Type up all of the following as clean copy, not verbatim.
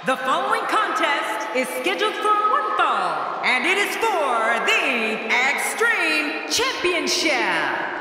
The following contest is scheduled for one fall, and it is for the Extreme Championship.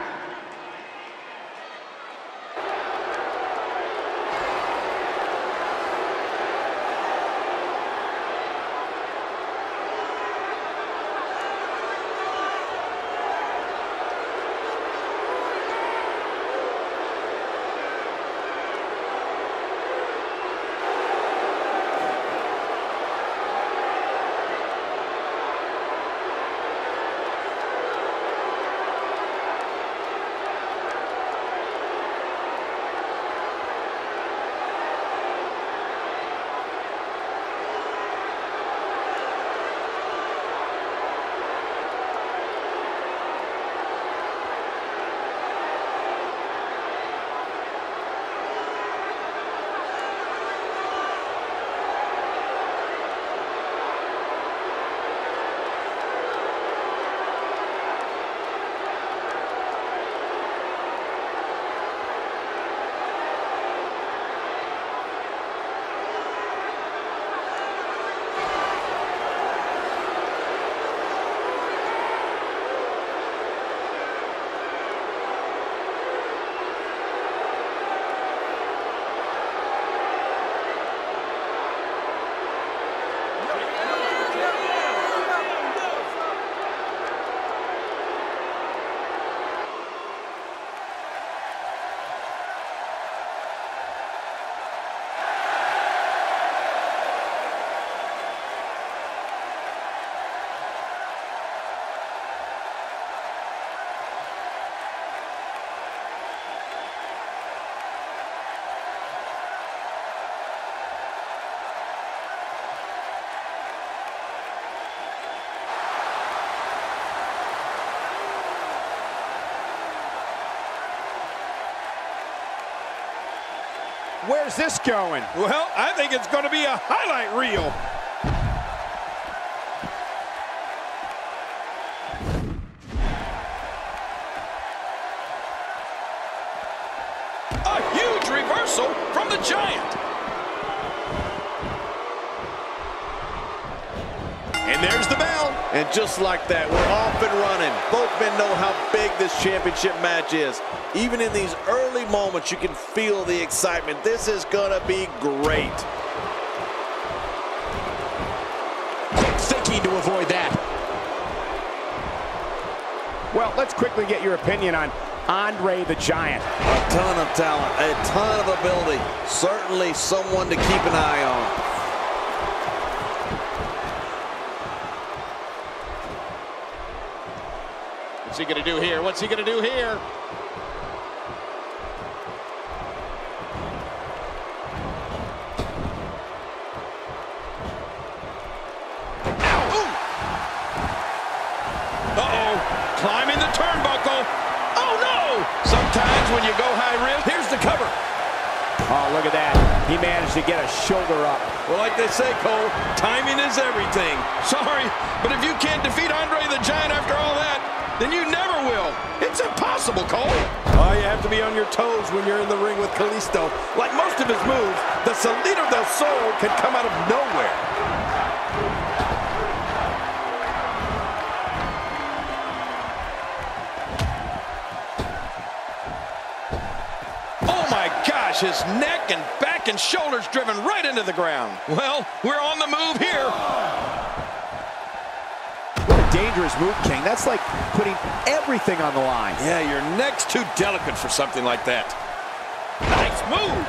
Where's this going? Well, I think it's going to be a highlight reel. A huge reversal from the Giant. And there's the bell. And just like that, we're off and running. Both men know how big this championship match is. Even in these early moments, you can feel the excitement. This is gonna be great. Quick thinking to avoid that. Well, let's quickly get your opinion on Andre the Giant. A ton of talent, a ton of ability. Certainly someone to keep an eye on. What's he gonna do here? What's he gonna do here? Uh-oh, climbing the turnbuckle. Oh no! Sometimes when you go high risk, here's the cover. Oh, look at that. He managed to get a shoulder up. Well, like they say, Cole, timing is everything. Sorry, but if you can't defeat Andre the Giant after all that, then you never will. It's impossible, Cole. Oh, you have to be on your toes when you're in the ring with Kalisto. Like most of his moves, the Salida del Sol can come out of nowhere. Oh my gosh, his neck and back and shoulders driven right into the ground. Well, we're on the move here. Dangerous move, King. That's like putting everything on the line. Yeah, your neck's too delicate for something like that. Nice move.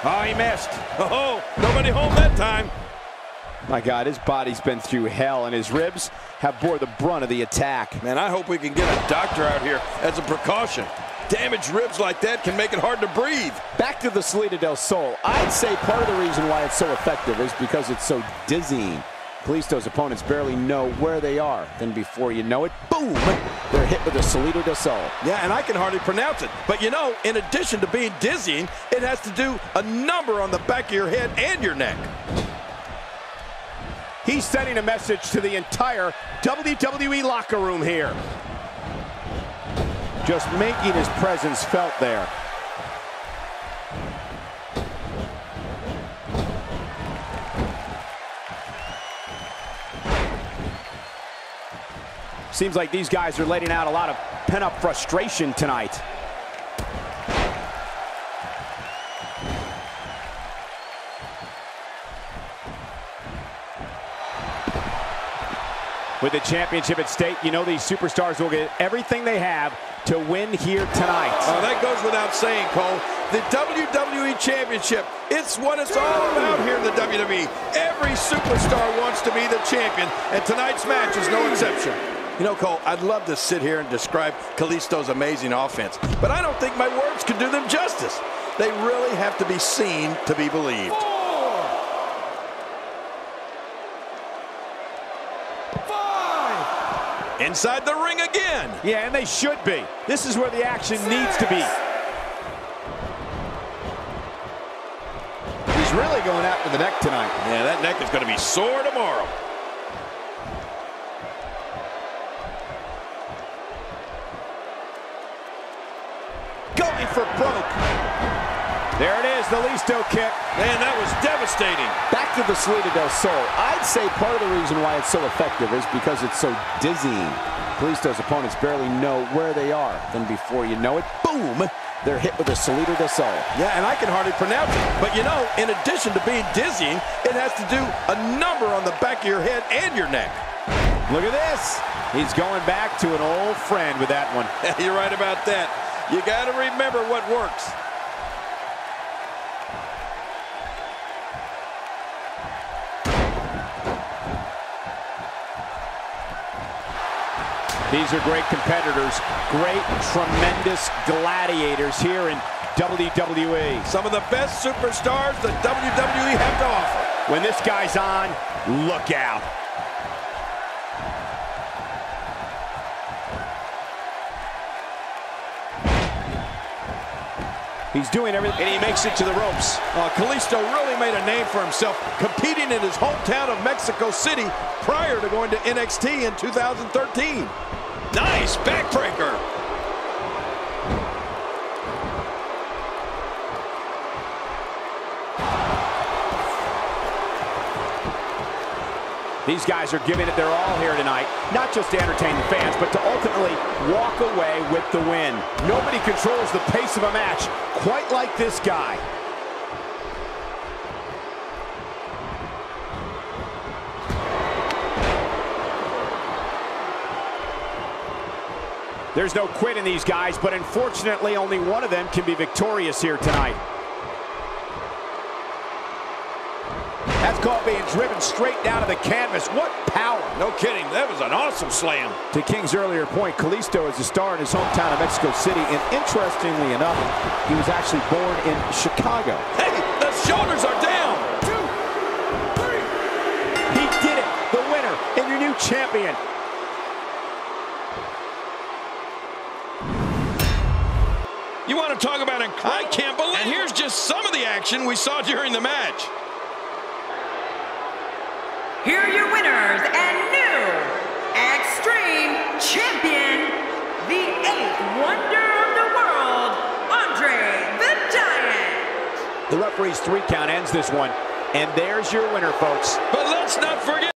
Oh, he missed. Oh, nobody home that time. My God, his body's been through hell, and his ribs have bore the brunt of the attack. Man, I hope we can get a doctor out here as a precaution. Damaged ribs like that can make it hard to breathe. Back to the Salida del Sol. I'd say part of the reason why it's so effective is because it's so dizzying. Kalisto's opponents barely know where they are. Then before you know it, boom, they're hit with the Salida del Sol. Yeah, and I can hardly pronounce it. But you know, in addition to being dizzying, it has to do a number on the back of your head and your neck. He's sending a message to the entire WWE locker room here. Just making his presence felt there. Seems like these guys are letting out a lot of pent-up frustration tonight. With the championship at stake, you know these superstars will get everything they have to win here tonight. Oh, that goes without saying, Cole. The WWE Championship, it's what it's all about here in the WWE. Every superstar wants to be the champion, and tonight's match is no exception. You know, Cole, I'd love to sit here and describe Kalisto's amazing offense, but I don't think my words could do them justice. They really have to be seen to be believed. 5. Inside the ring again. Yeah, and they should be. This is where the action needs to be. He's really going after the neck tonight. Yeah, that neck is going to be sore tomorrow. Going for broke. There it is, the Listo kick. Man, that was devastating. Back to the Salida del Sol. I'd say part of the reason why it's so effective is because it's so dizzying. Kalisto's opponents barely know where they are. Then before you know it, boom, they're hit with a Salida del Sol. Yeah, and I can hardly pronounce it. But you know, in addition to being dizzying, it has to do a number on the back of your head and your neck. Look at this. He's going back to an old friend with that one. You're right about that. You got to remember what works. These are great competitors, great, tremendous gladiators here in WWE. Some of the best superstars that WWE have to offer. When this guy's on, look out. He's doing everything, and he makes it to the ropes. Kalisto really made a name for himself, competing in his hometown of Mexico City prior to going to NXT in 2013. Nice backbreaker. These guys are giving it their all here tonight, not just to entertain the fans, but to ultimately walk away with the win. Nobody controls the pace of a match quite like this guy. There's no quit in these guys, but unfortunately only one of them can be victorious here tonight. That's called being driven straight down to the canvas. What power. No kidding. That was an awesome slam. To King's earlier point, Kalisto is a star in his hometown of Mexico City, and interestingly enough, he was actually born in Chicago. Hey, the shoulders are down. 2, 3. He did it. The winner and your new champion. You want to talk about incredible? I can't believe it. And here's just some of the action we saw during the match. Here are your winners and new Extreme Champion, the 8th Wonder of the World, Andre the Giant. The referee's 3 count ends this one, and there's your winner, folks. But let's not forget